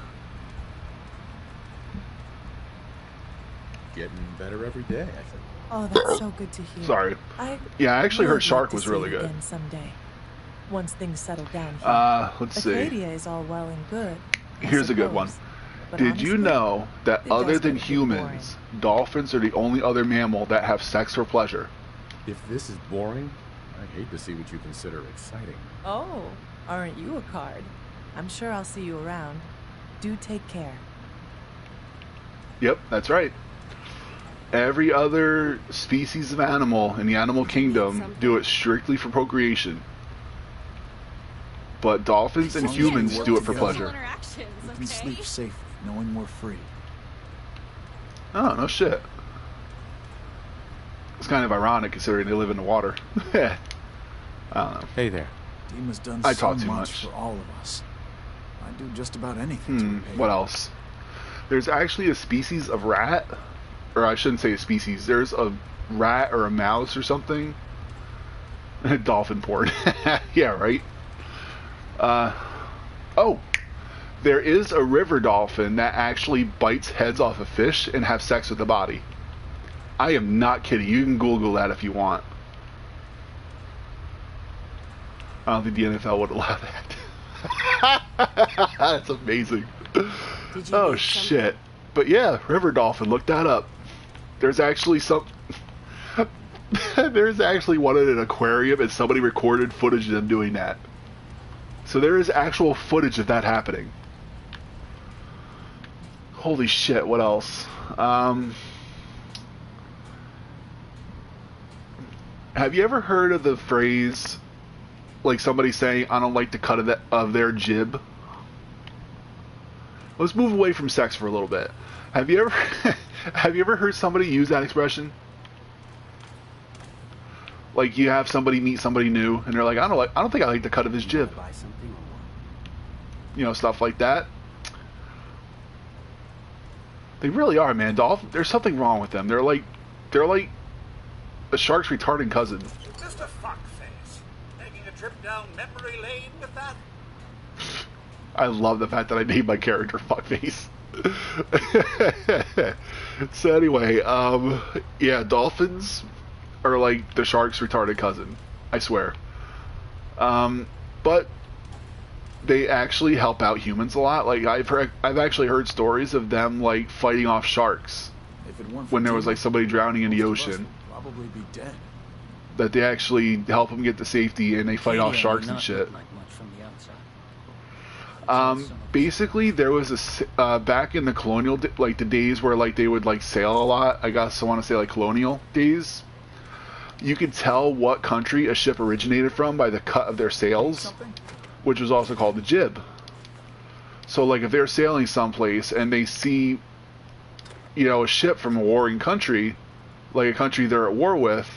Getting better every day, I think. Oh, that's so good to hear. Sorry. I actually would heard Shark like to was see really you good. again someday, once things settle down here. Let's see. Acadia is all well and good. I Here's a good one. suppose, but Did you honestly, know that it other does than get a bit humans, dolphins are the only other mammal that have sex for pleasure? If this is boring, I hate to see what you consider exciting. Oh, aren't you a card? I'm sure I'll see you around. Do take care. Yep, that's right. Every other species of animal in the animal kingdom do it strictly for procreation. But dolphins and humans do it for pleasure. We can sleep safe knowing we're free. Oh, no shit. It's kind of ironic considering they live in the water. I don't know. Hey there. Dima's done I so talk too much much. for all of us. I'd do just about anything to repay What him. else? There's actually a species of rat, or I shouldn't say a species. There's a rat or a mouse or something. Dolphin porn. Yeah, right. Oh, there is a river dolphin that actually bites heads off of fish and have sex with the body. I am not kidding. You can Google that if you want. I don't think the NFL would allow that. That's amazing. Oh shit. But yeah, river dolphin, look that up. There's actually some there's actually one in an aquarium and somebody recorded footage of them doing that. So there is actual footage of that happening. Holy shit, what else? Have you ever heard of the phrase, like somebody saying, I don't like the cut of their jib? Let's move away from sex for a little bit. Have you ever have you ever heard somebody use that expression? Like you have somebody meet somebody new and they're like, I don't think I like the cut of his jib. You know, stuff like that. They really are, man. There's something wrong with them. They're like a shark's retarded cousin. Mr. Fuckface, taking a trip down memory lane with that? I love the fact that I named my character Fuckface. So anyway, yeah, dolphins are like the shark's retarded cousin. I swear. But they actually help out humans a lot. Like I've actually heard stories of them like fighting off sharks when there was like somebody drowning in the ocean. Probably be dead. That they actually help them get to safety and they fight off sharks and shit. Basically, there was a back in the colonial like the days where like they would like sail a lot. I guess I want to say like colonial days. You could tell what country a ship originated from by the cut of their sails, which was also called the jib. So like if they're sailing someplace and they see, you know, a ship from a warring country, like a country they're at war with,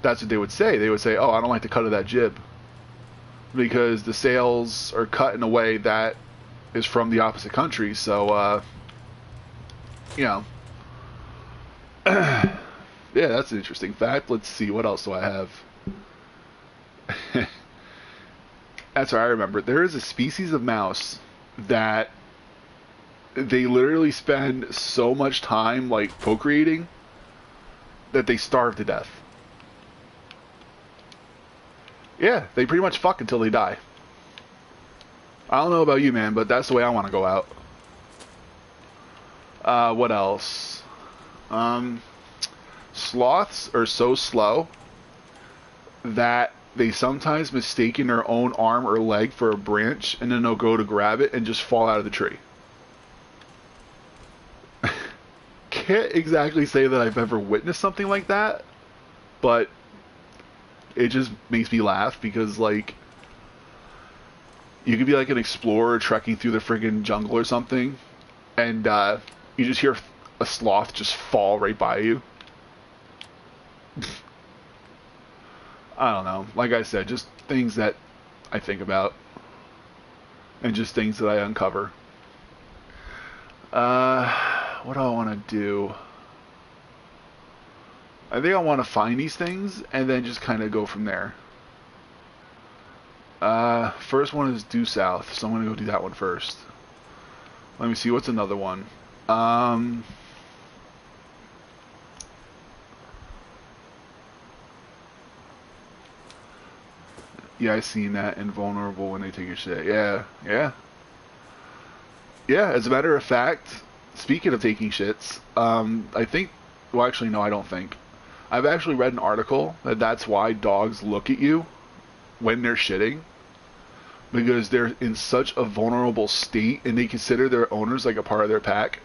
that's what they would say. They would say, oh, I don't like the cut of that jib. Because the sails are cut in a way that is from the opposite country. So, you know. Yeah, that's an interesting fact. Let's see, what else do I have? That's what I remember. There is a species of mouse that they literally spend so much time, like, procreating that they starve to death. Yeah, they pretty much fuck until they die. I don't know about you, man, but that's the way I want to go out. What else? Sloths are so slow that they sometimes mistaken their own arm or leg for a branch, and then they'll go to grab it and just fall out of the tree. Can't exactly say that I've ever witnessed something like that, but it just makes me laugh because, like, you could be like an explorer trekking through the friggin' jungle or something, and you just hear a sloth just fall right by you. I don't know. Like I said, just things that I think about, and just things that I uncover. What do I want to do? I think I want to find these things and then just kind of go from there. First one is due south, so I'm going to go do that one first. Let me see, what's another one? Yeah, I seen that. Invulnerable when they take a shit. Yeah. Yeah, as a matter of fact, speaking of taking shits, I think, well actually no, I don't think. I've actually read an article that's why dogs look at you when they're shitting, because they're in such a vulnerable state and they consider their owners like a part of their pack.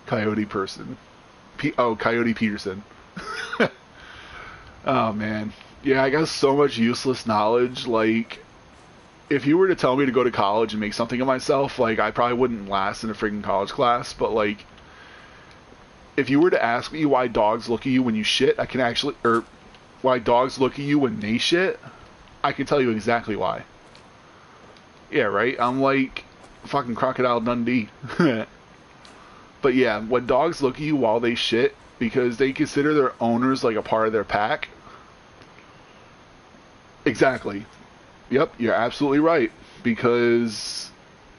Coyote person. Coyote Peterson. Oh man. Yeah, I got so much useless knowledge. Like, if you were to tell me to go to college and make something of myself, like, I probably wouldn't last in a freaking college class, but like, if you were to ask me why dogs look at you when you shit, I can actually, or why dogs look at you when they shit, I can tell you exactly why. Yeah, right? I'm like fucking Crocodile Dundee. But yeah, when dogs look at you while they shit, because they consider their owners like a part of their pack. Exactly. Yep, you're absolutely right. Because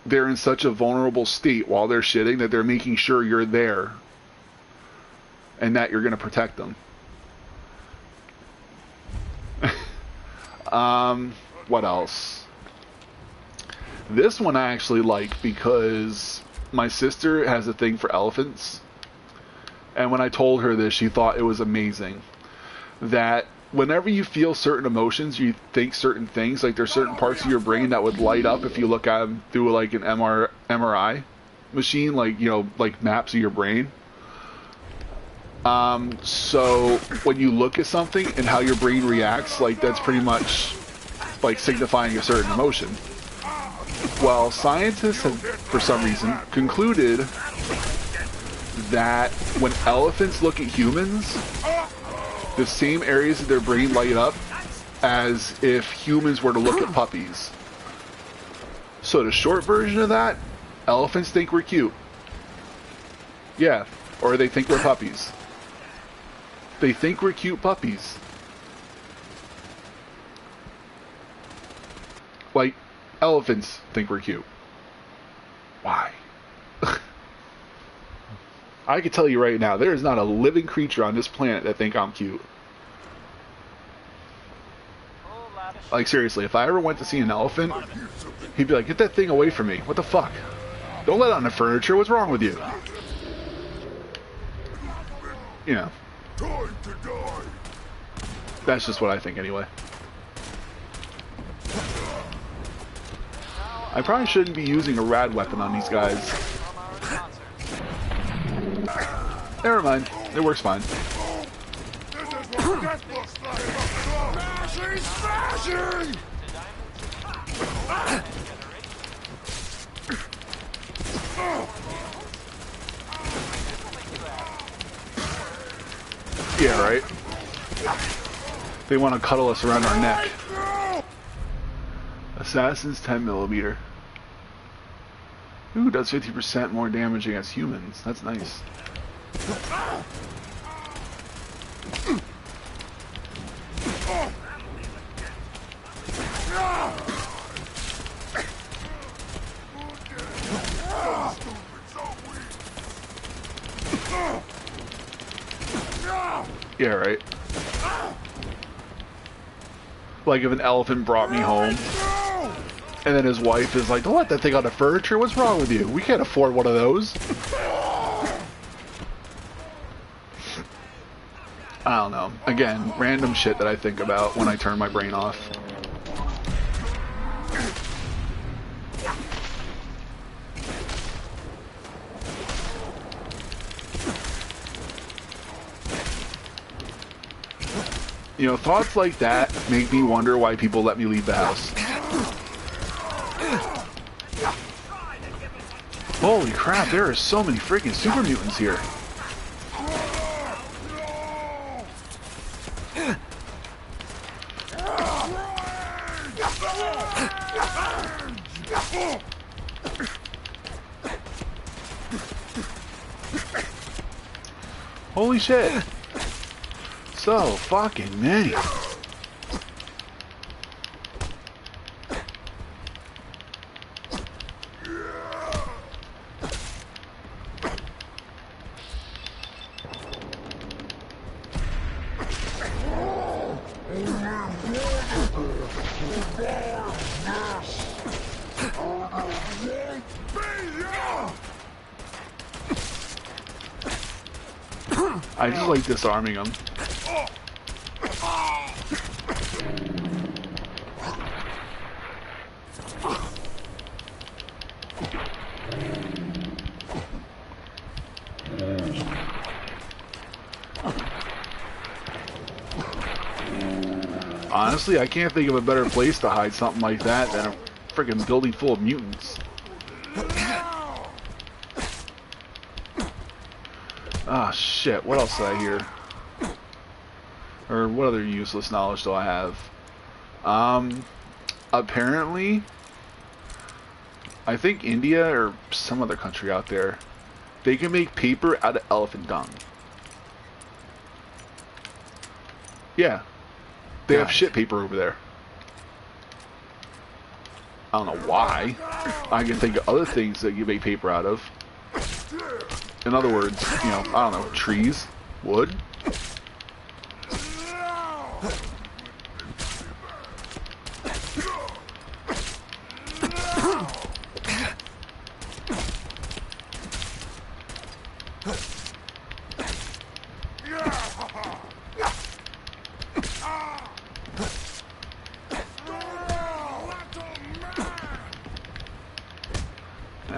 they're in such a vulnerable state while they're shitting that they're making sure you're there. And that you're going to protect them. What else? This one I actually like because my sister has a thing for elephants. And when I told her this, she thought it was amazing. That whenever you feel certain emotions, you think certain things. Like there's certain parts of your brain that would light up if you look at them through like an MRI machine, like, you know, like maps of your brain. So when you look at something and how your brain reacts, like that's pretty much like signifying a certain emotion. Well, scientists have, for some reason, concluded that when elephants look at humans, the same areas of their brain light up as if humans were to look at puppies. So the short version of that, elephants think we're cute. Yeah, or they think we're puppies. They think we're cute puppies. Like, elephants think we're cute. Why? I can tell you right now, there is not a living creature on this planet that think I'm cute. Like, seriously, if I ever went to see an elephant, he'd be like, get that thing away from me. What the fuck? Don't let it on the furniture. What's wrong with you? You know. That's just what I think anyway. I probably shouldn't be using a rad weapon on these guys. Never mind. It works fine. Yeah, right. They want to cuddle us around our neck. Assassin's 10mm. Ooh, does 50% more damage against humans. That's nice. Yeah, right. Like if an elephant brought me home, and then his wife is like, don't let that thing on the furniture, what's wrong with you? We can't afford one of those. I don't know. Again, random shit that I think about when I turn my brain off. You know, thoughts like that make me wonder why people let me leave the house. Holy crap, there are so many freaking super mutants here. Holy shit. So fucking many. I just like disarming them. Honestly, I can't think of a better place to hide something like that than a freaking building full of mutants. Ah, shit. What else did I hear? Or what other useless knowledge do I have? Apparently, I think India or some other country out there, they can make paper out of elephant dung. Yeah. They have shit paper over there. I don't know why. I can think of other things that you make paper out of. In other words, you know, I don't know, trees, wood.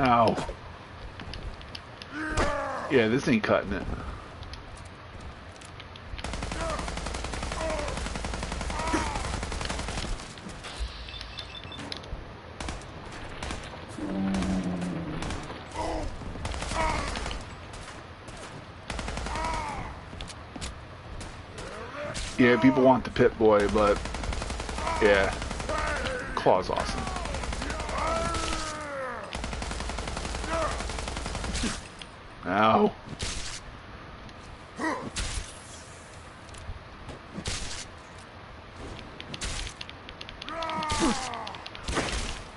Ow. Yeah, this ain't cutting it. Yeah, people want the Pit Boy, but yeah, Claw's awesome. Ow.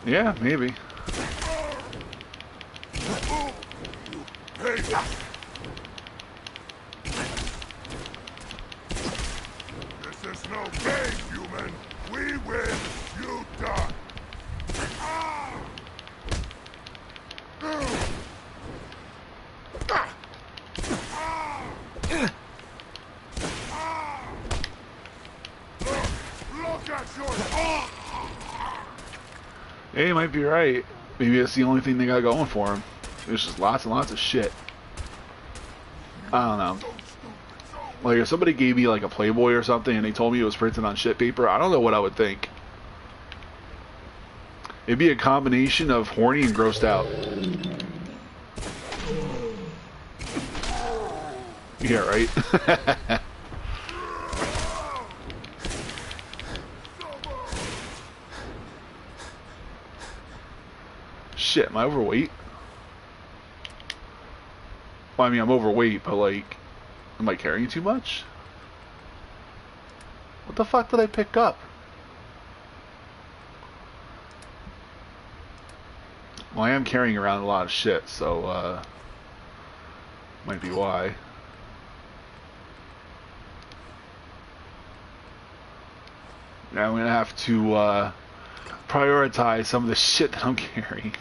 Yeah, maybe. This is no game, human. We win, you die. Look at your... Yeah, you might be right. Maybe that's the only thing they got going for them. There's just lots and lots of shit. I don't know. Like, if somebody gave me, like, a Playboy or something and they told me it was printed on shit paper, I don't know what I would think. It'd be a combination of horny and grossed out. Yeah, right? Shit, am I overweight? Well, I mean, I'm overweight, but, like, am I carrying too much? What the fuck did I pick up? Well, I am carrying around a lot of shit, so, might be why. Now I'm gonna have to, prioritize some of the shit that I'm carrying.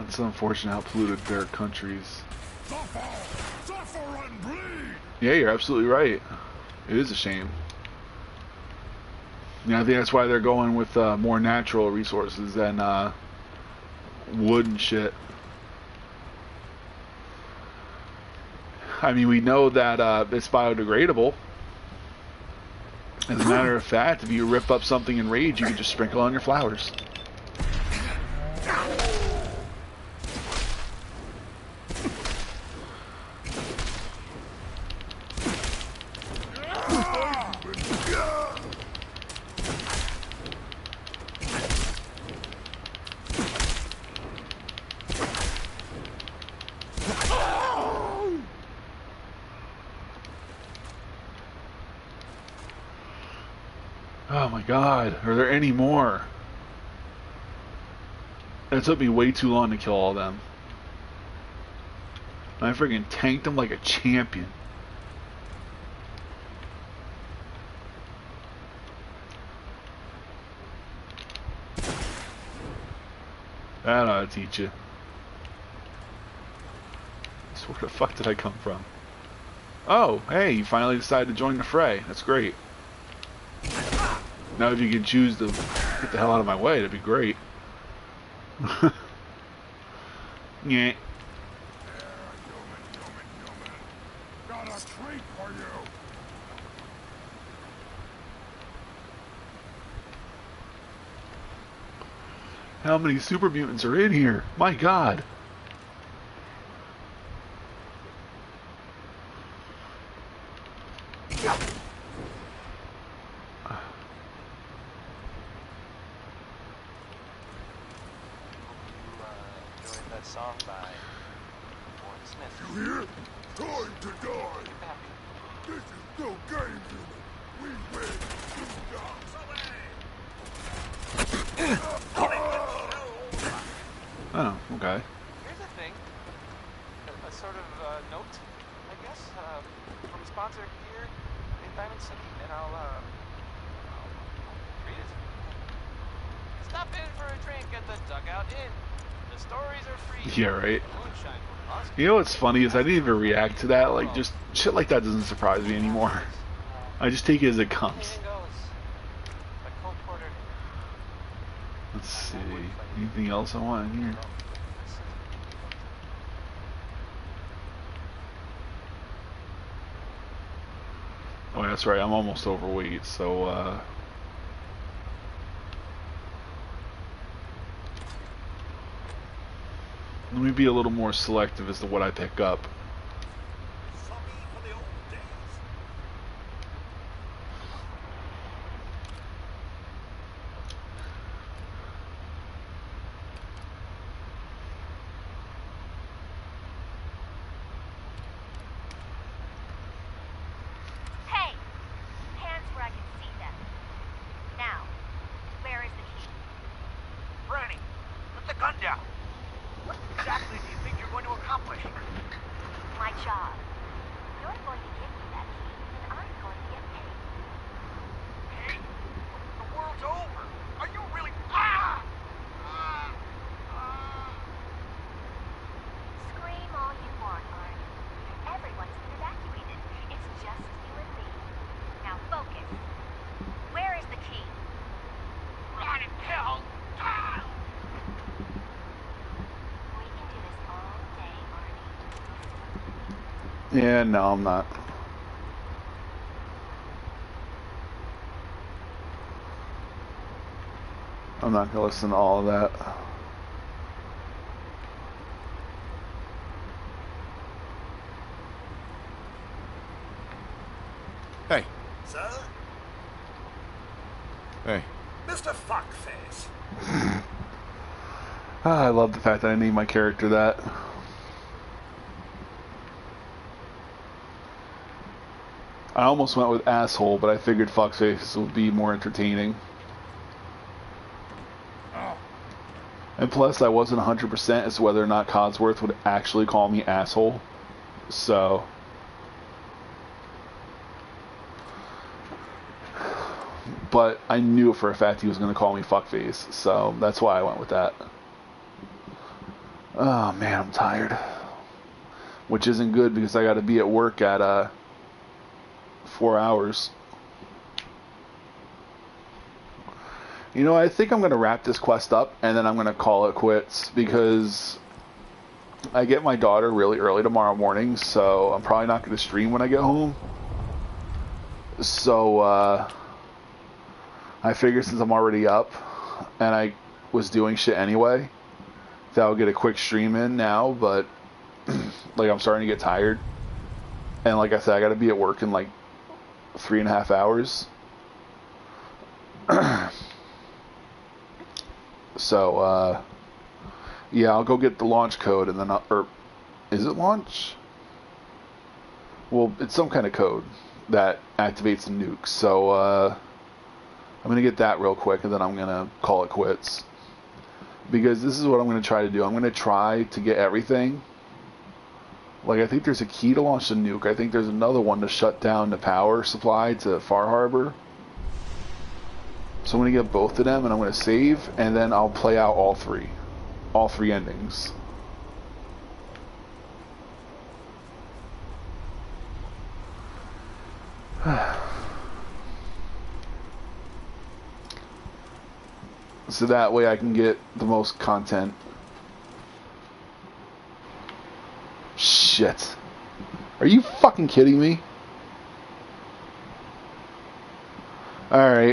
It's unfortunate how polluted their countries. Yeah, you're absolutely right. It is a shame. Yeah, I think that's why they're going with more natural resources than wood and shit. I mean, we know that it's biodegradable. As a matter of fact, if you rip up something in Rage, you can just sprinkle on your flowers. Oh my god, are there any more? It took me way too long to kill all of them. I freaking tanked them like a champion. That ought to teach you. So where the fuck did I come from? Oh, hey, you finally decided to join the fray. That's great. Now if you can choose to get the hell out of my way, that'd be great. Yeah. Got a treat for you. How many super mutants are in here? My god. You hear? Time to die. This is no game, human. We win. You die. Oh, okay. Here's a thing. A sort of note, I guess, from a sponsor here in Diamond City, and I'll read it. Stop in for a drink at the Dugout Inn. The stories are free. Yeah, right. Moonshine for us. You know what's funny is I didn't even react to that. Like, just shit like that doesn't surprise me anymore. I just take it as it comes. Let's see. Anything else I want in here? Oh, that's right. I'm almost overweight, so let me be a little more selective as to what I pick up. Yeah, no, I'm not. I'm not gonna listen to all of that. Hey. Sir? Hey. Mr. Fuckface. I love the fact that I named my character that. I almost went with asshole, but I figured fuckface would be more entertaining. Oh. And plus, I wasn't 100% as to whether or not Codsworth would actually call me asshole. So... but I knew for a fact he was going to call me fuckface, so that's why I went with that. Oh man, I'm tired. Which isn't good because I got to be at work at 4 hours. You know, I think I'm going to wrap this quest up and then I'm going to call it quits because I get my daughter really early tomorrow morning, so I'm probably not going to stream when I get home. So, I figured since I'm already up and I was doing shit anyway, that I'll get a quick stream in now, but like I'm starting to get tired. And like I said, I got to be at work in like 3.5 hours. So, yeah, I'll go get the launch code and then or is it launch? Well, it's some kind of code that activates the nuke. So, I'm going to get that real quick and then I'm going to call it quits. Because this is what I'm going to try to do. I'm going to try to get everything. Like, I think there's a key to launch the nuke. I think there's another one to shut down the power supply to Far Harbor. So I'm going to get both of them, and I'm going to save, and then I'll play out all three. All three endings. So that way I can get the most content. Shit. Are you fucking kidding me? Alright.